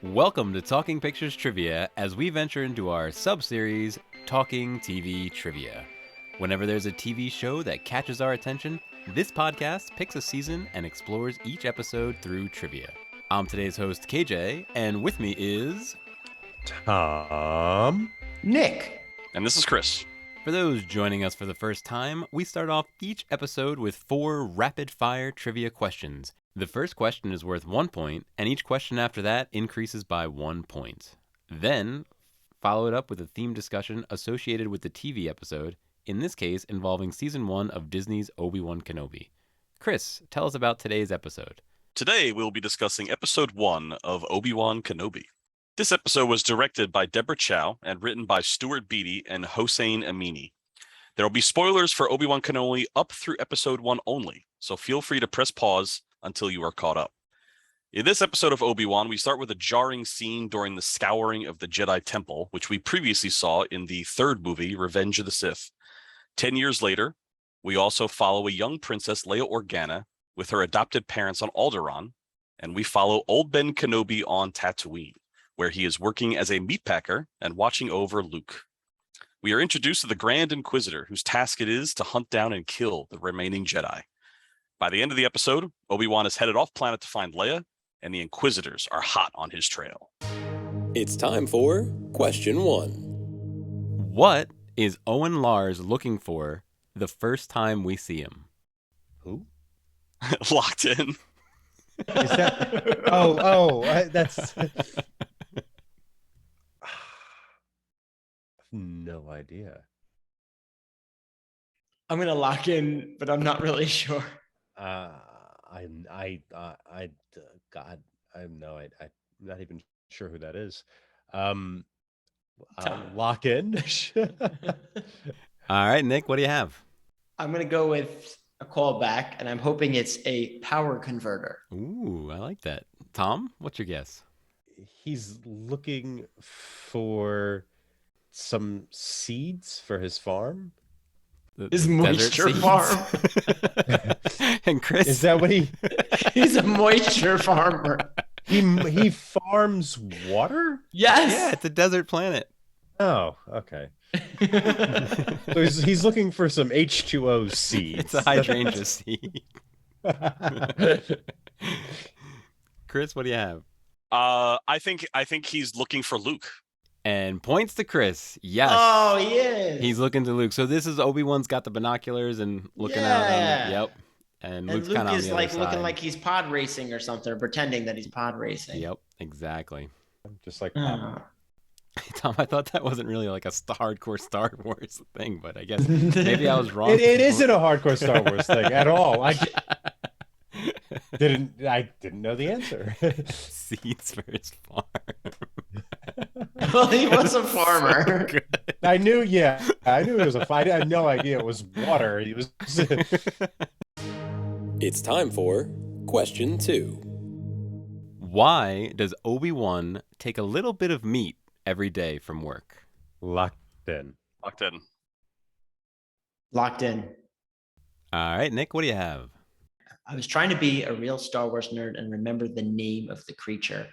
Welcome to Talking Pictures Trivia as we venture into our sub-series, Talking TV Trivia. Whenever there's a TV show that catches our attention, this podcast picks a season and explores each episode through trivia. I'm today's host, KJ, and with me is... Tom. Nick. And this is Chris. For those joining us for the first time, we start off each episode with 4 rapid-fire trivia questions. The first question is worth 1 point, and each question after that increases by 1 point. Then, follow it up with a theme discussion associated with the TV episode, in this case involving Season 1 of Disney's Obi-wan Kenobi. Chris, tell us about today's episode. Today, we'll be discussing Episode 1 of Obi-Wan Kenobi. This episode was directed by Deborah Chow and written by Stuart Beattie and Hossein Amini. There will be spoilers for Obi-Wan Kenobi up through Episode 1 only, so feel free to press pause until you are caught up. In this episode of Obi-Wan, we start with a jarring scene during the scouring of the Jedi Temple, which we previously saw in the third movie, Revenge of the Sith. 10 years later, we also follow a young Princess Leia Organa with her adopted parents on Alderaan, and we follow Old Ben Kenobi on Tatooine, where he is working as a meatpacker and watching over Luke. We are introduced to the Grand Inquisitor, whose task it is to hunt down and kill the remaining Jedi. By the end of the episode, Obi-Wan is headed off planet to find Leia, and the Inquisitors are hot on his trail. It's time for Question 1. What is Owen Lars looking for the first time we see him? Who? Locked in. Is that? That's. No idea. I'm gonna lock in, but I'm not really sure. God, I'm not even sure who that is. I'll lock in. All right, Nick, what do you have? I'm gonna go with a callback, and I'm hoping it's a power converter. Ooh, I like that. Tom, what's your guess? He's looking for some seeds for his farm. His Desert moisture seeds. farm. And Chris? Is that what he? He's a moisture farmer. He farms water? Yes. Yeah, it's a desert planet. Oh, okay. So he's looking for some H2O seeds. It's a hydrangea seed. Chris, what do you have? I think he's looking for Luke. And points to Chris. Yes. Oh yeah. He's looking to Luke. So this is Obi-Wan's got the binoculars and looking out on it. Yep. And Luke's Luke kind of on is the like other looking side. like he's pod racing or something, or pretending that he's pod racing. Yep, exactly. Just like Oh. Tom, I thought that wasn't really like a hardcore Star Wars thing, but I guess maybe I was wrong. it isn't a hardcore Star Wars thing at all. I didn't know the answer. Seeds for his farm. Well, he was a farmer. I knew it was a fight. I had no idea it was water. He was. It's time for Question 2. Why does Obi-Wan take a little bit of meat every day from work? Locked in. Locked in. Locked in. All right, Nick, what do you have? I was trying to be a real Star Wars nerd and remember the name of the creature,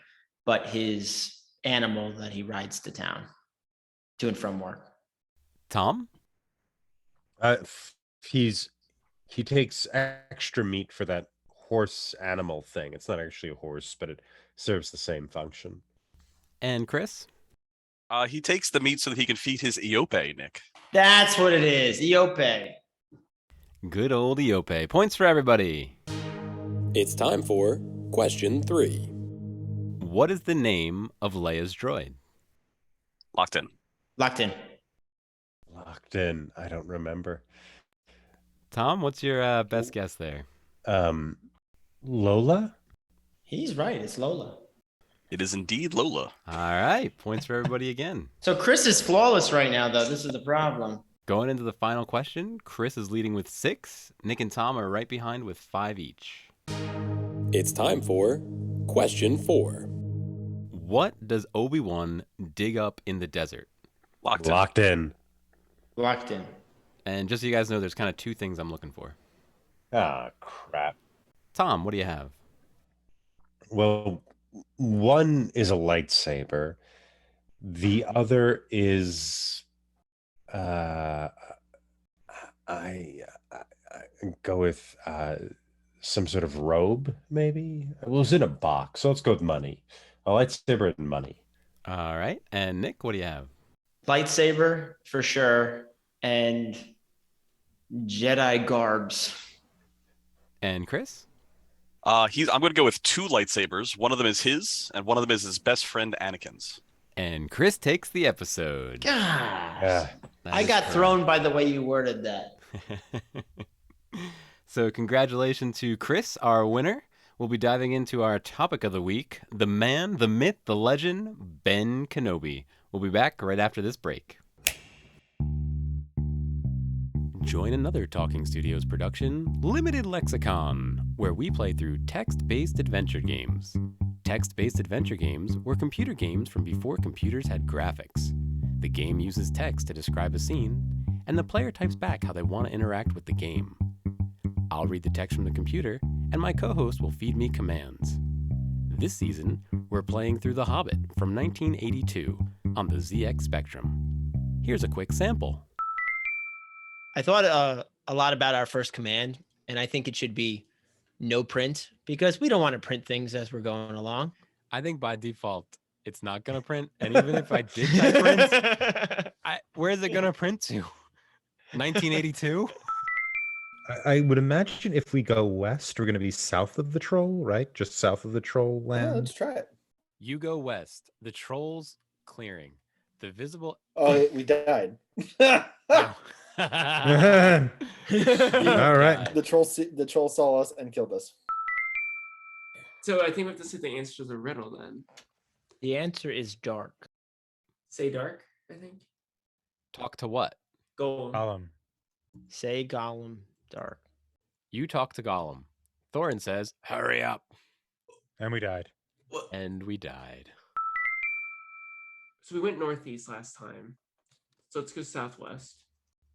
but his animal that he rides to town, to and from work. Tom? He takes extra meat for that horse animal thing. It's not actually a horse, but it serves the same function. And Chris? He takes the meat so that he can feed his Iope, Nick. That's what it is. Iope. Good old Iope. Points for everybody. It's time for Question 3. What is the name of Leia's droid? Locked in. Locked in. Locked in. I don't remember. Tom, what's your best guess there? Lola? He's right. It's Lola. It is indeed Lola. All right, points for everybody again. So Chris is flawless right now, though. This is the problem. Going into the final question, Chris is leading with 6. Nick and Tom are right behind with 5 each. It's time for Question 4. What does Obi-Wan dig up in the desert? Locked in. Locked in. Locked in. And just so you guys know, there's kind of 2 things I'm looking for. Ah, crap. Tom, what do you have? Well, One is a lightsaber. The other is uh I, I go with some sort of robe, maybe. Well, it was in a box, so let's go with money. A lightsaber and money. All right. And Nick, what do you have? Lightsaber for sure, and Jedi garbs. And Chris? I'm going to go with two lightsabers. One of them is his, and one of them is his best friend Anakin's. And Chris takes the episode. Gosh, Yeah. That I is got correct. thrown by the way you worded that. So, congratulations to Chris, our winner. We'll be diving into our topic of the week, the man, the myth, the legend, Ben Kenobi. We'll be back right after this break. Join another Talking Studios production, Limited Lexicon, where we play through text-based adventure games. Text-based adventure games were computer games from before computers had graphics. The game uses text to describe a scene, and the player types back how they want to interact with the game. I'll read the text from the computer, and my co-host will feed me commands. This season, we're playing through The Hobbit from 1982 on the ZX Spectrum. Here's a quick sample. I thought a lot about our first command, and I think it should be no print because we don't want to print things as we're going along. I think by default, it's not going to print. And even if I did type print, where is it going to print to? 1982? I would imagine if we go west, we're going to be south of the troll, right? Just south of the troll Yeah, land. let's try it. You go west. The troll's clearing. The visible... Oh, we died. Oh. All right. The troll saw us and killed us. So I think we have to say the answer to the riddle then. The answer is dark. Say dark, I think. Talk to what? Gold. Say Gollum dark. You talk to Gollum. Thorin says, hurry up. And we died. And we died. So we went northeast last time. So let's go southwest.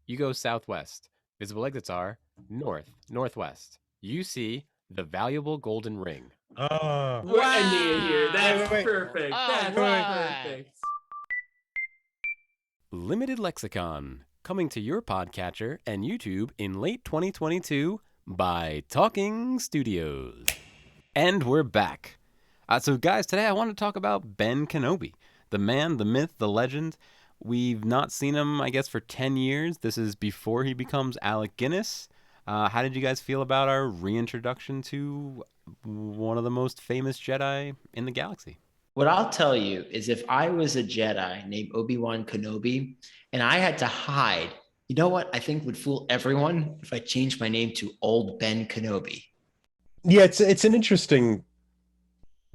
You go southwest. Visible exits are north, northwest. You see the valuable golden ring. Oh. We're ending it here. That's Wait. perfect. All That's right. perfect. Limited Lexicon, coming to your podcatcher and YouTube in late 2022 by Talking Studios. And we're back. So guys, today I want to talk about Ben Kenobi, the man, the myth, the legend. We've not seen him, I guess, for 10 years. This is before he becomes Alec Guinness. How did you guys feel about our reintroduction to one of the most famous Jedi in the galaxy? What I'll tell you is if I was a Jedi named Obi-Wan Kenobi and I had to hide, you know what I think would fool everyone if I changed my name to Old Ben Kenobi. Yeah, it's an interesting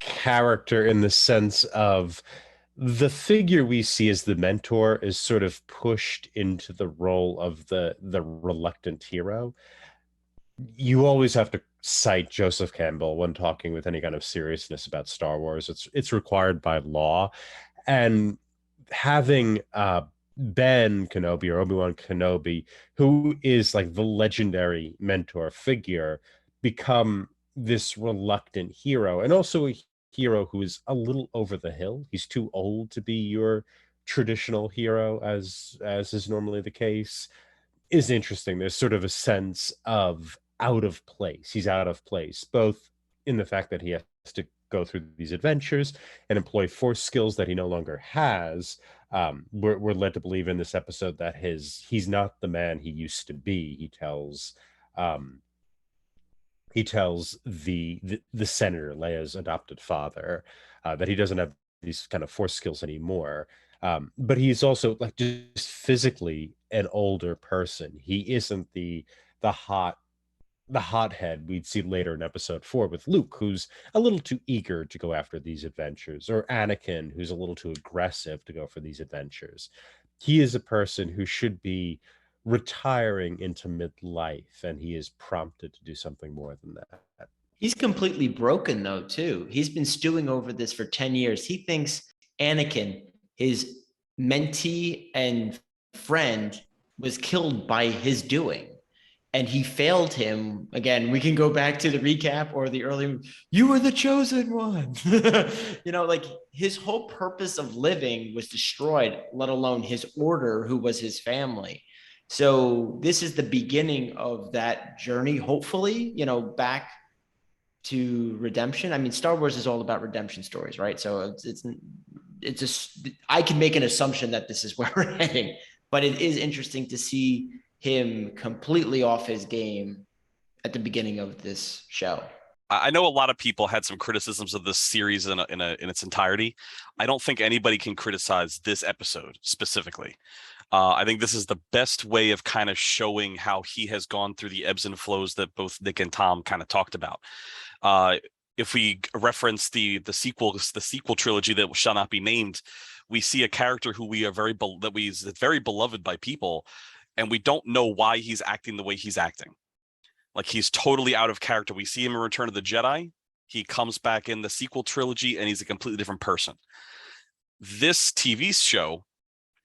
character in the sense of the figure we see as the mentor is sort of pushed into the role of the reluctant hero. You always have to cite Joseph Campbell when talking with any kind of seriousness about Star Wars. It's required by law, and having Ben Kenobi or Obi-Wan Kenobi, who is like the legendary mentor figure, become this reluctant hero, and also a hero who is a little over the hill. He's too old to be your traditional hero, as is normally the case, is interesting. There's sort of a sense of out of place. He's out of place, both in the fact that he has to go through these adventures and employ force skills that he no longer has. We're led to believe in this episode that he's not the man he used to be. He tells the senator, Leia's adopted father, that he doesn't have these kind of force skills anymore. But he's also like just physically an older person. He isn't the hothead we'd see later in episode 4 with Luke, who's a little too eager to go after these adventures, or Anakin, who's a little too aggressive to go for these adventures. He is a person who should be retiring into midlife, and he is prompted to do something more than that. He's completely broken though, too. He's been stewing over this for 10 years. He thinks Anakin, his mentee and friend, was killed by his doing. and he failed him again. We can go back to the recap or the early, you were the chosen one. Like his whole purpose of living was destroyed, let alone his order, who was his family. So this is the beginning of that journey, hopefully, back to redemption. I mean, Star Wars is all about redemption stories, right? So it's just, I can make an assumption that this is where we're heading, but it is interesting to see him completely off his game at the beginning of this show. I know a lot of people had some criticisms of this series in its entirety. I don't think anybody can criticize this episode specifically. I think this is the best way of kind of showing how he has gone through the ebbs and flows that both Nick and Tom kind of talked about. If we reference the sequel trilogy that shall not be named, we see a character who we are very beloved by people, and we don't know why he's acting the way he's acting. Like, he's totally out of character. We see him in Return of the Jedi. He comes back in the sequel trilogy, and he's a completely different person. This TV show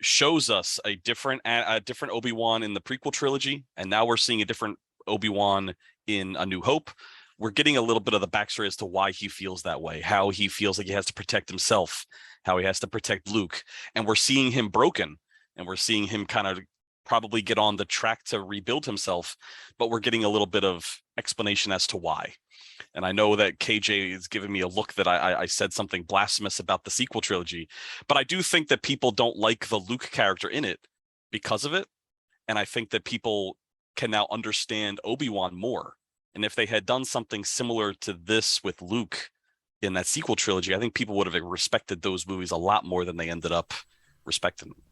shows us a different Obi-Wan in the prequel trilogy, and now we're seeing a different Obi-Wan in A New Hope. We're getting a little bit of the backstory as to why he feels that way, how he feels like he has to protect himself, how he has to protect Luke. And we're seeing him broken, and we're seeing him kind of probably get on the track to rebuild himself, but we're getting a little bit of explanation as to why. And I know that KJ is giving me a look that I said something blasphemous about the sequel trilogy, but I do think that people don't like the Luke character in it because of it. And I think that people can now understand Obi-Wan more. And if they had done something similar to this with Luke in that sequel trilogy, I think people would have respected those movies a lot more than they ended up respecting them.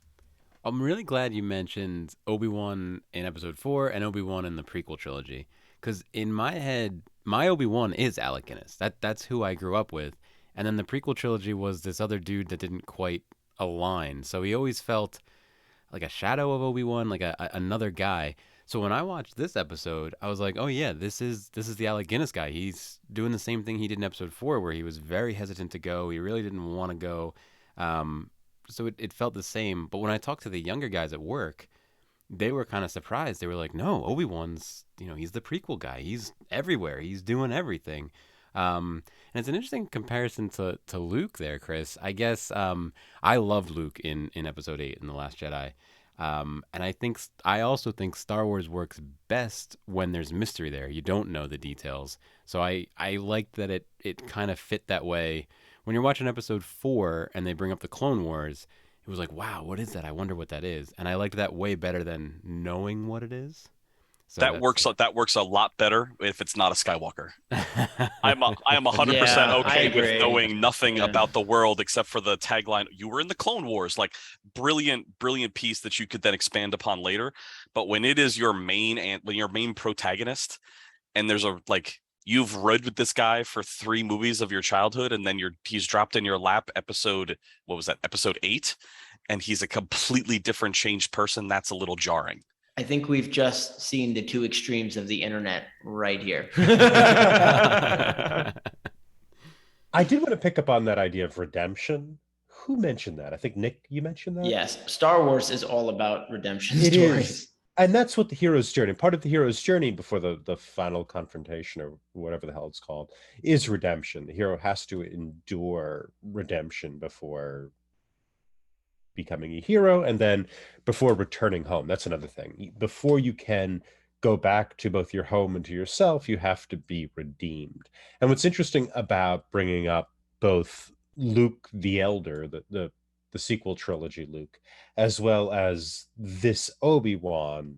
I'm really glad you mentioned Obi-Wan in episode 4 and Obi-Wan in the prequel trilogy. Because in my head, my Obi-Wan is Alec Guinness. That's who I grew up with. And then the prequel trilogy was this other dude that didn't quite align. So he always felt like a shadow of Obi-Wan, like another guy. So when I watched this episode, I was like, oh yeah, this is the Alec Guinness guy. He's doing the same thing he did in episode 4, where he was very hesitant to go. He really didn't want to go. So it felt the same. But when I talked to the younger guys at work, they were kind of surprised. They were like, no, Obi-Wan's, he's the prequel guy. He's everywhere. He's doing everything. And it's an interesting comparison to Luke there, Chris. I guess I loved Luke in episode 8 in The Last Jedi. And I also think Star Wars works best when there's mystery there. You don't know the details. So I liked that it kind of fit that way. When you're watching episode 4 and they bring up the Clone Wars, it was like, wow, what is that? I wonder what that is. And I liked that way better than knowing what it is. So that works a lot better if it's not a Skywalker. I am 100% okay with knowing nothing about the world except for the tagline, you were in the Clone Wars. Like, brilliant piece that you could then expand upon later. But when it is your main protagonist, and there's you've rode with this guy for 3 movies of your childhood, and then he's dropped in your lap episode 8, and he's a completely different changed person. That's a little jarring. I think we've just seen the 2 extremes of the internet right here. I did want to pick up on that idea of redemption. Who mentioned that? I think, Nick, you mentioned that? Yes. Star Wars is all about redemption stories. Is. And that's what the hero's journey, part of the hero's journey before the final confrontation, or whatever the hell it's called, is redemption. The hero has to endure redemption before becoming a hero, and then before returning home. That's another thing. Before you can go back to both your home and to yourself, you have to be redeemed. And what's interesting about bringing up both Luke the Elder, the sequel trilogy Luke, as well as this Obi-Wan,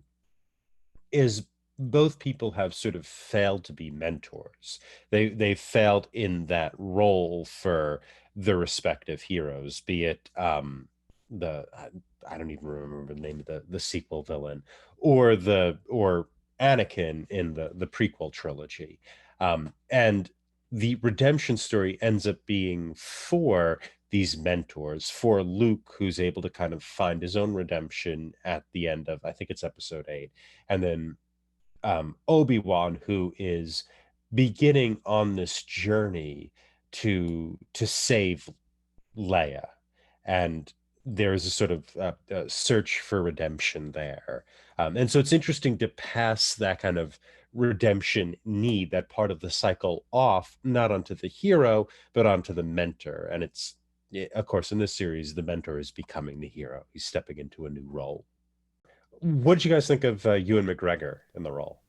is both people have sort of failed to be mentors. They failed in that role for the respective heroes, be it I don't even remember the name of the sequel villain, or Anakin in the prequel trilogy. And the redemption story ends up being for these mentors, for Luke, who's able to kind of find his own redemption at the end of, I think it's episode 8, and then Obi-Wan, who is beginning on this journey to save Leia. And there's a sort of search for redemption there. And so it's interesting to pass that kind of redemption need, that part of the cycle, off, not onto the hero, but onto the mentor. And it's, of course, in this series, the mentor is becoming the hero. He's stepping into a new role. What did you guys think of Ewan McGregor in the role?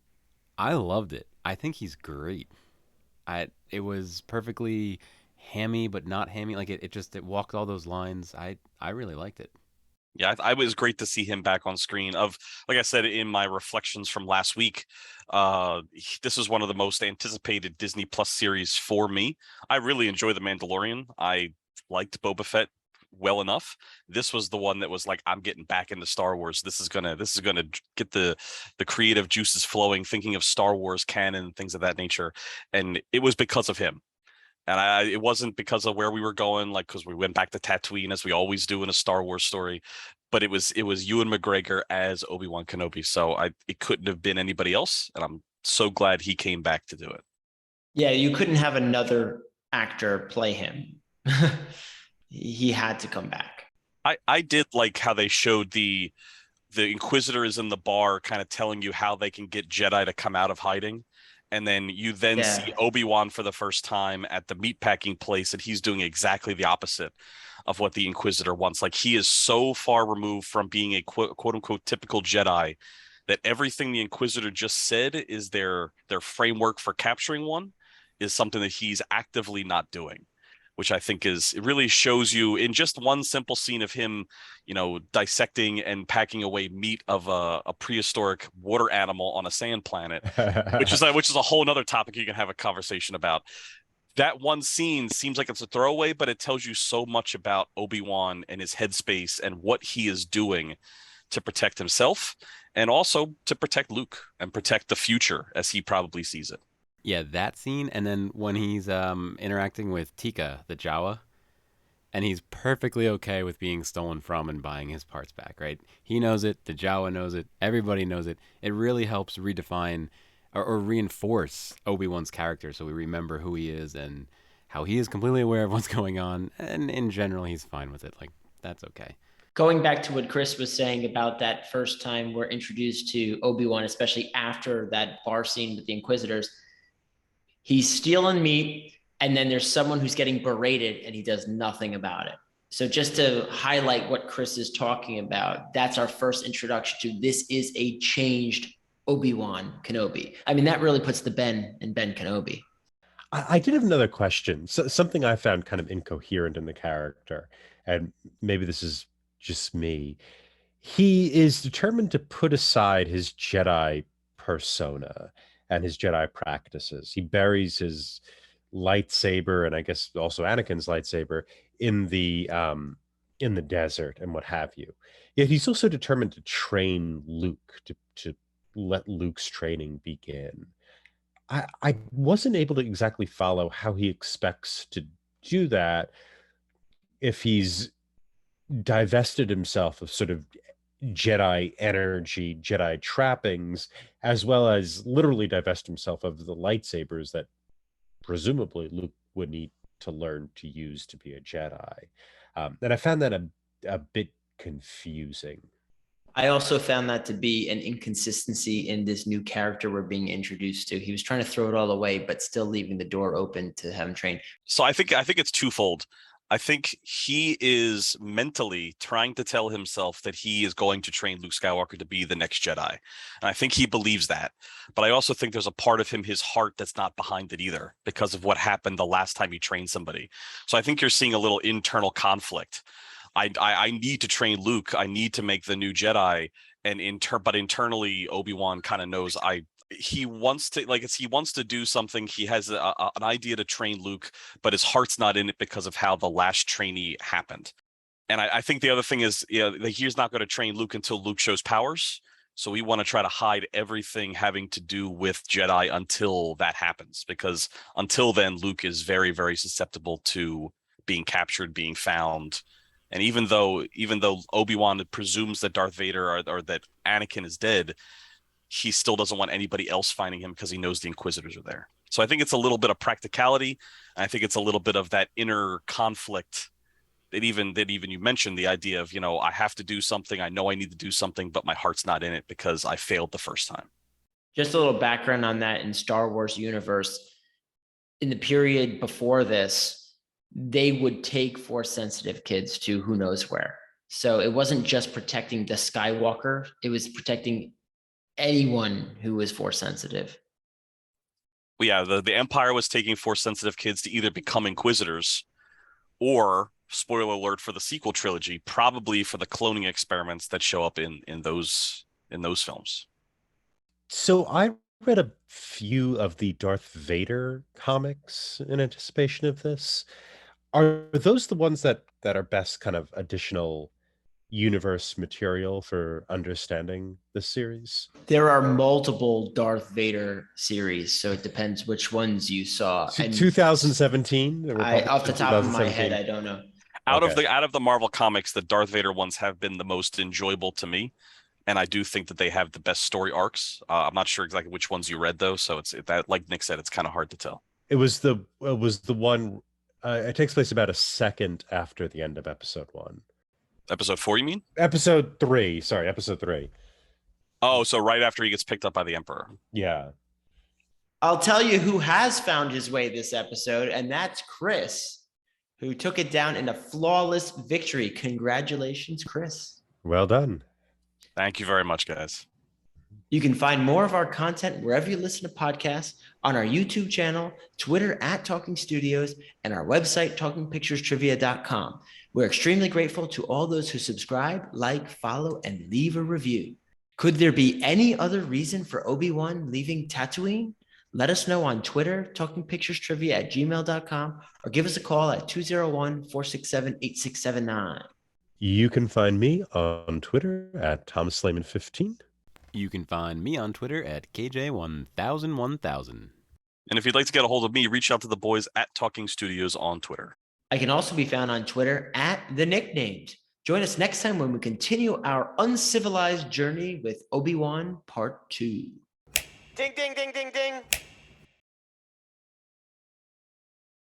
I loved it. I think he's great. It was perfectly hammy, but not hammy. Like it walked all those lines. I really liked it. Yeah, I was great to see him back on screen. Like I said in my reflections from last week, this is one of the most anticipated Disney Plus series for me. I really enjoy The Mandalorian. I liked Boba Fett well enough. This was the one that was like, I'm getting back into Star Wars. This is gonna get the creative juices flowing, thinking of Star Wars canon, things of that nature. And it was because of him. And it wasn't because of where we were going, like, because we went back to Tatooine as we always do in a Star Wars story, but it was Ewan McGregor as Obi-Wan Kenobi. So it couldn't have been anybody else, and I'm so glad he came back to do it. Yeah, you couldn't have another actor play him. He had to come back. I did like how they showed the Inquisitor is in the bar, kind of telling you how they can get Jedi to come out of hiding. And then you see Obi-Wan for the first time at the meatpacking place, and he's doing exactly the opposite of what the Inquisitor wants. Like, he is so far removed from being a quote unquote typical Jedi that everything the Inquisitor just said is their framework for capturing one is something that he's actively not doing, which I think it really shows you in just one simple scene of him, dissecting and packing away meat of a prehistoric water animal on a sand planet, which is a whole nother topic you can have a conversation about. That one scene seems like it's a throwaway, but it tells you so much about Obi-Wan and his headspace and what he is doing to protect himself and also to protect Luke and protect the future as he probably sees it. Yeah, that scene, and then when he's interacting with Tika, the Jawa, and he's perfectly okay with being stolen from and buying his parts back, right? He knows it, the Jawa knows it, everybody knows it. It really helps redefine or reinforce Obi-Wan's character so we remember who he is and how he is completely aware of what's going on, and in general, he's fine with it. Like, that's okay. Going back to what Chris was saying about that first time we're introduced to Obi-Wan, especially after that bar scene with the Inquisitors, he's stealing meat, and then there's someone who's getting berated, and he does nothing about it. So just to highlight what Chris is talking about, that's our first introduction to this is a changed Obi-Wan Kenobi. I mean, that really puts the Ben in Ben Kenobi. I did have another question. So, something I found kind of incoherent in the character, and maybe this is just me. He is determined to put aside his Jedi persona and his Jedi practices. He buries his lightsaber, and I guess also Anakin's lightsaber, in the desert and what have you. Yet he's also determined to train Luke, to let Luke's training begin. I wasn't able to exactly follow how he expects to do that if he's divested himself of sort of Jedi energy, Jedi trappings, as well as literally divest himself of the lightsabers that presumably Luke would need to learn to use to be a Jedi. And I found that a bit confusing. I also found that to be an inconsistency in this new character we're being introduced to. He was trying to throw it all away, but still leaving the door open to have him train. So I think it's twofold. I think he is mentally trying to tell himself that he is going to train Luke Skywalker to be the next Jedi. And I think he believes that. But I also think there's a part of him, his heart, that's not behind it either because of what happened the last time he trained somebody. So I think you're seeing a little internal conflict. I need to train Luke. I need to make the new Jedi. But internally, Obi-Wan kind of knows he wants to do something. He has an idea to train Luke, but his heart's not in it because of how the last trainee happened. And I think the other thing is, he's not going to train Luke until Luke shows powers. So we want to try to hide everything having to do with Jedi until that happens, because until then, Luke is very, very susceptible to being captured, being found. And even though Obi-Wan presumes that Darth Vader or that Anakin is dead, he still doesn't want anybody else finding him because he knows the Inquisitors are there. So I think it's a little bit of practicality. And I think it's a little bit of that inner conflict you mentioned the idea of, I have to do something. I know I need to do something, but my heart's not in it because I failed the first time. Just a little background on that in Star Wars universe. In the period before this, they would take force sensitive kids to who knows where. So it wasn't just protecting the Skywalker, it was protecting anyone who was force sensitive. Well, yeah, the Empire was taking force sensitive kids to either become Inquisitors or, spoiler alert for the sequel trilogy, probably for the cloning experiments that show up in those films. So I read a few of the Darth Vader comics in anticipation of this. Are those the ones that are best kind of additional universe material for understanding this series? There are multiple Darth Vader series, so it depends which ones you saw. And 2017? They were off the published in top of my 2017? head, I don't know. Out Okay. of the Marvel comics, the Darth Vader ones have been the most enjoyable to me, and I do think that they have the best story arcs. I'm not sure exactly which ones you read though, so it's that, like Nick said, it's kind of hard to tell. It was the one. It takes place about a second after the end of episode 1. Episode 4, you mean? Episode 3. Sorry, episode 3. Oh, so right after he gets picked up by the Emperor. Yeah. I'll tell you who has found his way this episode, and that's Chris, who took it down in a flawless victory. Congratulations, Chris. Well done. Thank you very much, guys. You can find more of our content wherever you listen to podcasts, on our YouTube channel, Twitter @Talking Studios, and our website, talkingpicturestrivia.com. We're extremely grateful to all those who subscribe, like, follow, and leave a review. Could there be any other reason for Obi-Wan leaving Tatooine? Let us know on Twitter, talkingpicturestrivia@gmail.com, or give us a call at 201-467-8679. You can find me on Twitter @ThomasSlayman15. You can find me on Twitter at KJ10001000. And if you'd like to get a hold of me, reach out to the boys at Talking Studios on Twitter. I can also be found on Twitter @TheNicknamed. Join us next time when we continue our uncivilized journey with Obi-Wan Part 2. Ding, ding, ding, ding, ding.